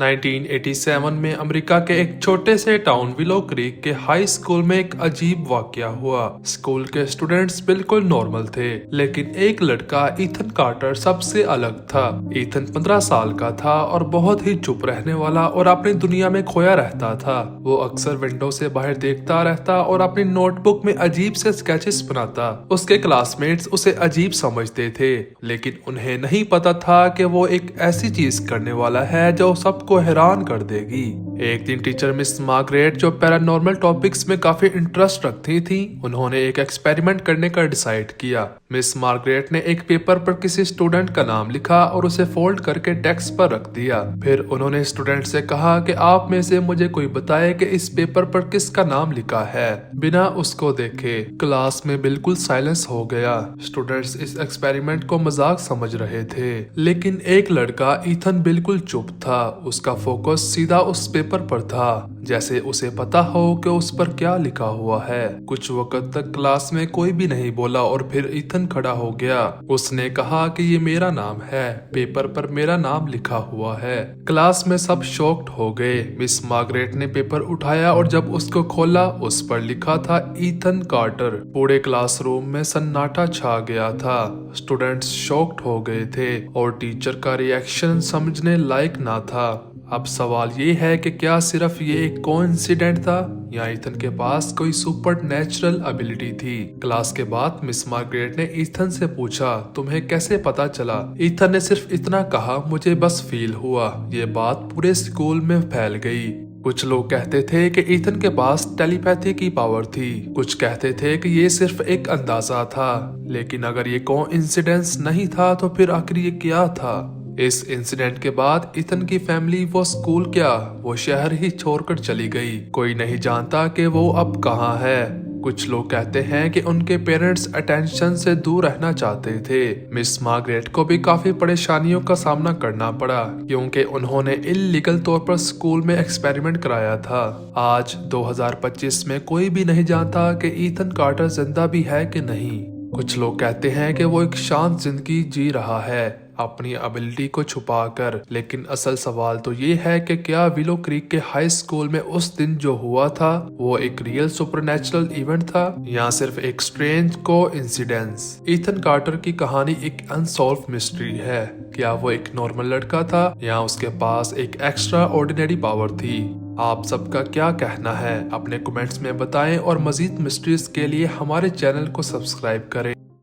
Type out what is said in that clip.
1987 में अमेरिका के एक छोटे से टाउन विलो क्रीक के हाई स्कूल में एक अजीब वाकया हुआ। स्कूल के स्टूडेंट्स बिल्कुल नॉर्मल थे, लेकिन एक लड़का ईथन कार्टर सबसे अलग था। ईथन 15 साल का था और बहुत ही चुप रहने वाला और अपनी दुनिया में खोया रहता था। वो अक्सर विंडो से बाहर देखता रहता और अपनी नोटबुक में अजीब से स्केचेस बनाता। उसके क्लासमेट्स उसे अजीब समझते थे, लेकिन उन्हें नहीं पता था कि वो एक ऐसी चीज करने वाला है जो सबको हैरान कर देगी। एक दिन टीचर मिस मार्गरेट, जो पैरानॉर्मल टॉपिक्स में काफी इंटरेस्ट रखती थी, उन्होंने एक एक्सपेरिमेंट करने का डिसाइड किया। मिस मार्गरेट ने एक पेपर पर किसी स्टूडेंट का नाम लिखा और उसे फोल्ड करके डेस्क पर रख दिया। फिर उन्होंने स्टूडेंट से कहा कि आप में से मुझे कोई बताए कि इस पेपर पर किसका नाम लिखा है। बिना उसको देखे क्लास में बिल्कुल साइलेंस हो गया। स्टूडेंट्स इस एक्सपेरिमेंट को मजाक समझ रहे थे, लेकिन एक लड़का ईथन बिल्कुल चुप था। उसका फोकस सीधा उस पेपर पर था, जैसे उसे पता हो कि उस पर क्या लिखा हुआ है। कुछ वक्त तक क्लास में कोई भी नहीं बोला और फिर ईथन खड़ा हो गया। उसने कहा कि ये मेरा नाम है, पेपर पर मेरा नाम लिखा हुआ है। क्लास में सब शॉक्ड हो गए। मिस मार्गरेट ने पेपर उठाया और जब उसको खोला, उस पर लिखा था ईथन कार्टर। पूरे क्लासरूम में सन्नाटा छा गया था। स्टूडेंट्स शॉक्ड हो गए थे और टीचर का रिएक्शन समझने लायक ना था। अब सवाल ये है कि क्या सिर्फ ये एक कोइंसिडेंट था या ईथन के पास कोई सुपर नेचुरल एबिलिटी थी। क्लास के बाद मिस मार्गरेट ने ईथन से पूछा, तुम्हें कैसे पता चला? ईथन ने सिर्फ इतना कहा, मुझे बस फील हुआ। ये बात पूरे स्कूल में फैल गई। कुछ लोग कहते थे कि ईथन के पास टेलीपैथी की पावर थी, कुछ कहते थे कि ये सिर्फ एक अंदाजा था। लेकिन अगर ये कोइंसिडेंस नहीं था तो फिर आखिर ये क्या था? इस इंसिडेंट के बाद ईथन की फैमिली, वो स्कूल क्या, वो शहर ही छोड़कर चली गई। कोई नहीं जानता कि वो अब कहाँ है। कुछ लोग कहते हैं कि उनके पेरेंट्स अटेंशन से दूर रहना चाहते थे। मिस मार्गरेट को भी काफी परेशानियों का सामना करना पड़ा, क्योंकि उन्होंने इल्लीगल तौर पर स्कूल में एक्सपेरिमेंट कराया था। आज 2025 में कोई भी नहीं जानता कि ईथन कार्टर जिंदा भी है कि नहीं। कुछ लोग कहते हैं कि वो एक शांत जिंदगी जी रहा है, अपनी एबिलिटी को छुपाकर। लेकिन असल सवाल तो ये है कि क्या विलो क्रीक के हाई स्कूल में उस दिन जो हुआ था वो एक रियल सुपरनैचुरल इवेंट था या सिर्फ एक स्ट्रेंज कोइंसिडेंस। ईथन कार्टर की कहानी एक अनसॉल्व मिस्ट्री है। क्या वो एक नॉर्मल लड़का था या उसके पास एक एक्स्ट्रा ऑर्डिनरी पावर थी? आप सबका क्या कहना है? अपने कमेंट्स में बताएं और मजीद मिस्ट्रीज के लिए हमारे चैनल को सब्सक्राइब करें।